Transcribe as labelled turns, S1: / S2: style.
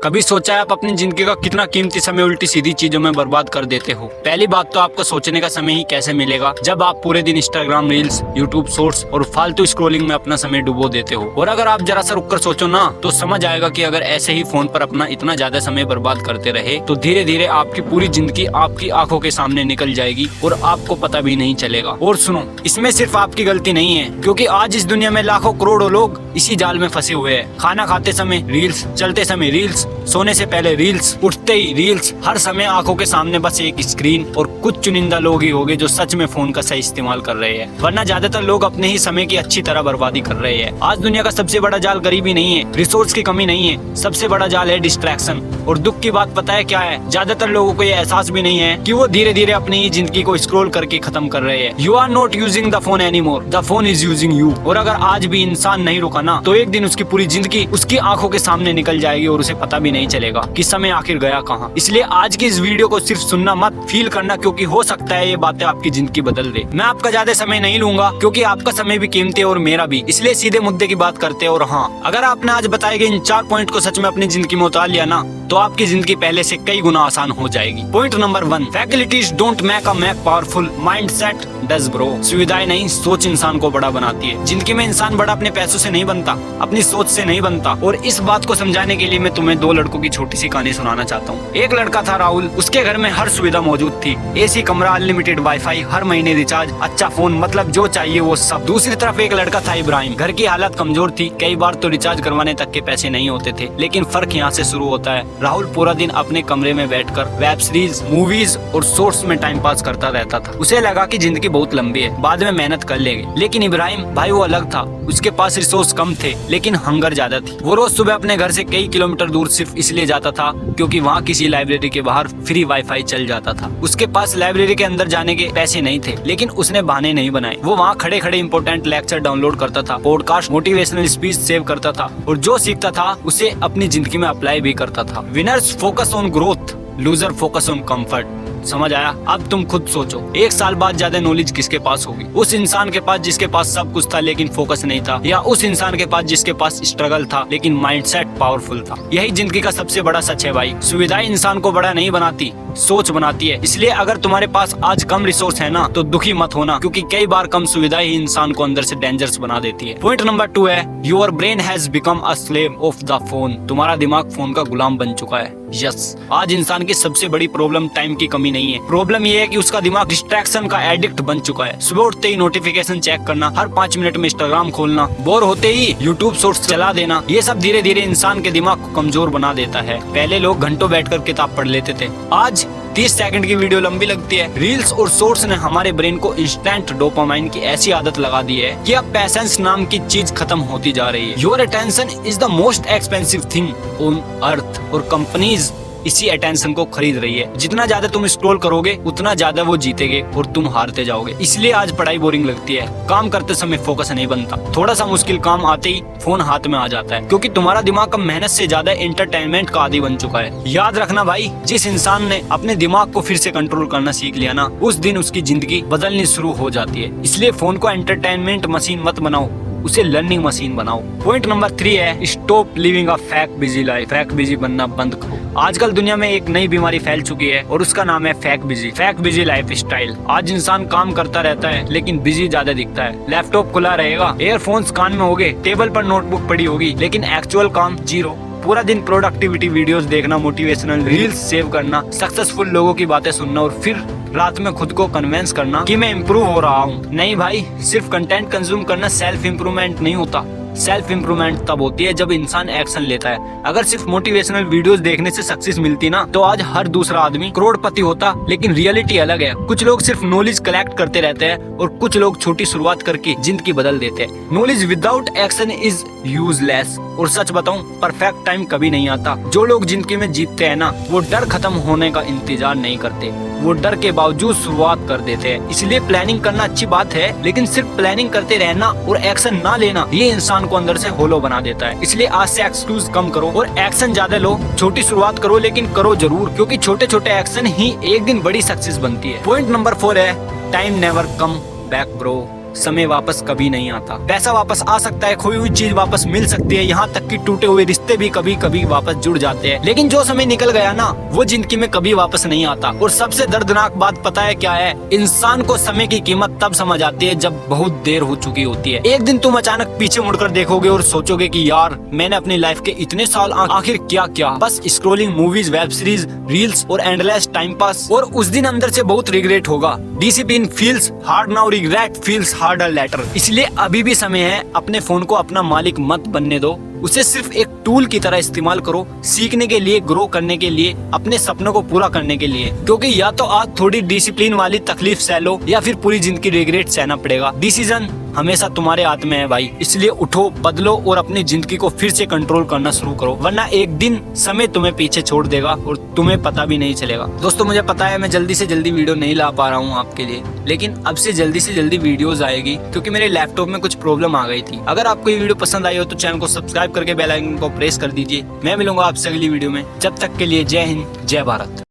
S1: कभी सोचा है आप अपनी जिंदगी का कितना कीमती समय उल्टी सीधी चीजों में बर्बाद कर देते हो। पहली बात तो आपको सोचने का समय ही कैसे मिलेगा जब आप पूरे दिन इंस्टाग्राम रील्स, यूट्यूब शॉर्ट्स और फालतू स्क्रॉलिंग में अपना समय डुबो देते हो। और अगर आप जरा सा रुककर सोचो ना तो समझ आएगा कि अगर ऐसे ही फोन पर अपना इतना ज्यादा समय बर्बाद करते रहे तो धीरे धीरे आपकी पूरी जिंदगी आपकी आंखों के सामने निकल जाएगी और आपको पता भी नहीं चलेगा। और सुनो, इसमें सिर्फ आपकी गलती नहीं है, क्योंकि आज इस दुनिया में लाखों करोड़ों लोग इसी जाल में फंसे हुए हैं। खाना खाते समय रील्स, चलते समय रील्स, सोने से पहले रील्स, उठते ही रील्स, हर समय आंखों के सामने बस एक स्क्रीन। और कुछ चुनिंदा लोग ही होंगे जो सच में फोन का सही इस्तेमाल कर रहे हैं, वरना ज्यादातर लोग अपने ही समय की अच्छी तरह बर्बादी कर रहे हैं। आज दुनिया का सबसे बड़ा जाल गरीबी नहीं है, रिसोर्स की कमी नहीं है, सबसे बड़ा जाल है डिस्ट्रैक्शन। और दुख की बात पता है क्या है? ज्यादातर लोगों को ये एहसास भी नहीं है कि वो धीरे धीरे अपनी ही जिंदगी को स्क्रॉल करके खत्म कर रहे हैं। You are not using the phone any more, the phone is using you. और अगर आज भी इंसान नहीं रुका ना तो एक दिन उसकी पूरी जिंदगी उसकी आंखों के सामने निकल जाएगी और उसे पता भी नहीं चलेगा कि समय आखिर गया कहाँ। इसलिए आज की इस वीडियो को सिर्फ सुनना मत, फील करना, क्योंकि हो सकता है ये बातें आपकी जिंदगी बदल दे। मैं आपका ज्यादा समय नहीं लूंगा क्योंकि आपका समय भी कीमती है और मेरा भी, इसलिए सीधे मुद्दे की बात करते हैं। और हाँ, अगर आपने आज बताए गए इन 4 पॉइंट को सच में अपनी जिंदगी में उतार लिया ना तो आपकी जिंदगी पहले से कई गुना आसान हो जाएगी। Point number 1, facilities don't make a man powerful, mindset does bro. सुविधाएं नहीं, सोच इंसान को बड़ा बनाती है। जिंदगी में इंसान बड़ा अपने पैसों से नहीं बनता, अपनी सोच से नहीं बनता। और इस बात को समझाने के लिए मैं तुम्हें 2 लड़कों की छोटी सी कहानी सुनाना चाहता हूँ। एक लड़का था राहुल, उसके घर में हर सुविधा मौजूद थी, एसी कमरा, अनलिमिटेड वाईफाई, हर महीने रिचार्ज, अच्छा फोन, मतलब जो चाहिए वो सब। दूसरी तरफ एक लड़का था इब्राहिम, घर की हालत कमजोर थी, कई बार तो रिचार्ज करवाने तक के पैसे नहीं होते थे। लेकिन फर्क यहाँ से शुरू होता है। राहुल पूरा दिन अपने कमरे में बैठकर वेब सीरीज, मूवीज और शॉर्ट्स में टाइम पास करता रहता था। उसे लगा कि जिंदगी बहुत लंबी है, बाद में मेहनत कर लेंगे। लेकिन इब्राहिम भाई वो अलग था, उसके पास रिसोर्स कम थे लेकिन हंगर ज्यादा थी। वो रोज सुबह अपने घर से कई किलोमीटर दूर सिर्फ इसलिए जाता था क्योंकि वहाँ किसी लाइब्रेरी के बाहर फ्री वाईफाई चल जाता था। उसके पास लाइब्रेरी के अंदर जाने के पैसे नहीं थे, लेकिन उसने बहाने नहीं बनाए। वो वहाँ खड़े खड़े इंपोर्टेंट लेक्चर डाउनलोड करता था, पॉडकास्ट, मोटिवेशनल स्पीच सेव करता था और जो सीखता था उसे अपनी जिंदगी में अप्लाई भी करता था। Winners focus on growth, loser focus on comfort. समझ आया? अब तुम खुद सोचो, 1 साल बाद ज्यादा नॉलेज किसके पास होगी? उस इंसान के पास जिसके पास सब कुछ था लेकिन फोकस नहीं था, या उस इंसान के पास जिसके पास स्ट्रगल था लेकिन माइंडसेट पावरफुल था? यही जिंदगी का सबसे बड़ा सच है भाई। सुविधाएं इंसान को बड़ा नहीं बनाती, सोच बनाती है। इसलिए अगर तुम्हारे पास आज कम रिसोर्स है ना तो दुखी मत होना, क्योंकि कई बार कम सुविधाएं ही इंसान को अंदर से डेंजरस बना देती है। पॉइंट नंबर 2 है, your brain has become a slave of the phone. तुम्हारा दिमाग फोन का गुलाम बन चुका है। यस, आज इंसान की सबसे बड़ी प्रॉब्लम टाइम की कमी नहीं है, प्रॉब्लम ये है कि उसका दिमाग डिस्ट्रैक्शन का एडिक्ट बन चुका है। सुबह उठते ही नोटिफिकेशन चेक करना, हर 5 मिनट में इंस्टाग्राम खोलना, बोर होते ही यूट्यूब शॉर्ट्स चला देना, ये सब धीरे धीरे इंसान के दिमाग को कमजोर बना देता है। पहले लोग घंटों बैठकर किताब पढ़ लेते थे, आज 30 सेकंड की वीडियो लंबी लगती है। रील्स और शॉर्ट्स ने हमारे ब्रेन को इंस्टेंट डोपामाइन की ऐसी आदत लगा दी है कि अब पैशंस नाम की चीज खत्म होती जा रही है। Your attention is the most expensive thing on earth, और कंपनीज इसी अटेंशन को खरीद रही है। जितना ज्यादा तुम स्क्रॉल करोगे उतना ज्यादा वो जीतेंगे और तुम हारते जाओगे। इसलिए आज पढ़ाई बोरिंग लगती है, काम करते समय फोकस नहीं बनता, थोड़ा सा मुश्किल काम आते ही फोन हाथ में आ जाता है, क्योंकि तुम्हारा दिमाग अब मेहनत से ज्यादा एंटरटेनमेंट का आदी बन चुका है। याद रखना भाई, जिस इंसान ने अपने दिमाग को फिर से कंट्रोल करना सीख लिया ना, उस दिन उसकी जिंदगी बदलनी शुरू हो जाती है। इसलिए फोन को एंटरटेनमेंट मशीन मत बनाओ, उसे लर्निंग मशीन बनाओ। पॉइंट नंबर 3 है, stop living a fake busy life. Fake busy बनना बंद करो। आजकल दुनिया में एक नई बीमारी फैल चुकी है और उसका नाम है फेक बिजी लाइफ स्टाइल। आज इंसान काम करता रहता है लेकिन बिजी ज्यादा दिखता है। लैपटॉप खुला रहेगा, एयरफोन्स कान में होंगे, टेबल पर नोटबुक पड़ी होगी, लेकिन एक्चुअल काम जीरो। पूरा दिन प्रोडक्टिविटी वीडियोस देखना, मोटिवेशनल रील्स सेव करना, सक्सेसफुल लोगों की बातें सुनना और फिर रात में खुद को कन्विंस करना कि मैं इम्प्रूव हो रहा हूँ। नहीं भाई, सिर्फ कंटेंट कंज्यूम करना सेल्फ इम्प्रूवमेंट नहीं होता। सेल्फ इम्प्रूवमेंट तब होती है जब इंसान एक्शन लेता है। अगर सिर्फ मोटिवेशनल वीडियोस देखने से सक्सेस मिलती ना तो आज हर दूसरा आदमी करोड़पति होता। लेकिन रियलिटी अलग है। कुछ लोग सिर्फ नॉलेज कलेक्ट करते रहते हैं और कुछ लोग छोटी शुरुआत करके जिंदगी बदल देते हैं। Knowledge without action is useless. और सच बताऊं, परफेक्ट टाइम कभी नहीं आता। जो लोग जिंदगी में जीतते हैं ना, वो डर खत्म होने का इंतजार नहीं करते, वो डर के बावजूद शुरुआत कर देते हैं। इसलिए प्लानिंग करना अच्छी बात है, लेकिन सिर्फ प्लानिंग करते रहना और एक्शन ना लेना ये इंसान को अंदर से होलो बना देता है। इसलिए आज से एक्सक्यूज कम करो और एक्शन ज्यादा लो। छोटी शुरुआत करो लेकिन करो जरूर, क्योंकि छोटे छोटे एक्शन ही एक दिन बड़ी सक्सेस बनती है। पॉइंट नंबर 4 है, time never come back bro. समय वापस कभी नहीं आता। पैसा वापस आ सकता है, खोई हुई चीज वापस मिल सकती है, यहाँ तक कि टूटे हुए रिश्ते भी कभी कभी वापस जुड़ जाते हैं, लेकिन जो समय निकल गया ना वो जिंदगी में कभी वापस नहीं आता। और सबसे दर्दनाक बात पता है क्या है? इंसान को समय की कीमत तब समझ आती है जब बहुत देर हो चुकी होती है। एक दिन तुम अचानक पीछे मुड़कर देखोगे और सोचोगे कि यार मैंने अपनी लाइफ के इतने साल आखिर क्या किया, बस scrolling, movies, web series, reels और एंडलेस टाइम पास। और उस दिन अंदर से बहुत रिग्रेट होगा। Discipline feels hard now, regret feels harder later. इसलिए अभी भी समय है, अपने फोन को अपना मालिक मत बनने दो, उसे सिर्फ एक टूल की तरह इस्तेमाल करो, सीखने के लिए, ग्रो करने के लिए, अपने सपनों को पूरा करने के लिए। क्योंकि या तो आज थोड़ी डिसिप्लिन वाली तकलीफ सह लो या फिर पूरी जिंदगी रिग्रेट सहना पड़ेगा। डिसीजन हमेशा तुम्हारे हाथ में है भाई, इसलिए उठो, बदलो और अपनी जिंदगी को फिर से कंट्रोल करना शुरू करो, वरना एक दिन समय तुम्हें पीछे छोड़ देगा और तुम्हें पता भी नहीं चलेगा। दोस्तों मुझे पता है मैं जल्दी से जल्दी वीडियो नहीं ला पा रहा हूँ आपके लिए, लेकिन अब से जल्दी से जल्दी वीडियोस आएगी क्योंकि मेरे लैपटॉप में कुछ प्रॉब्लम आ गई थी। अगर आपको ये वीडियो पसंद आई हो तो चैनल को सब्सक्राइब करके बेल आइकन को प्रेस कर दीजिए। मैं मिलूंगा आपसे अगली वीडियो में, जब तक के लिए जय हिंद, जय भारत।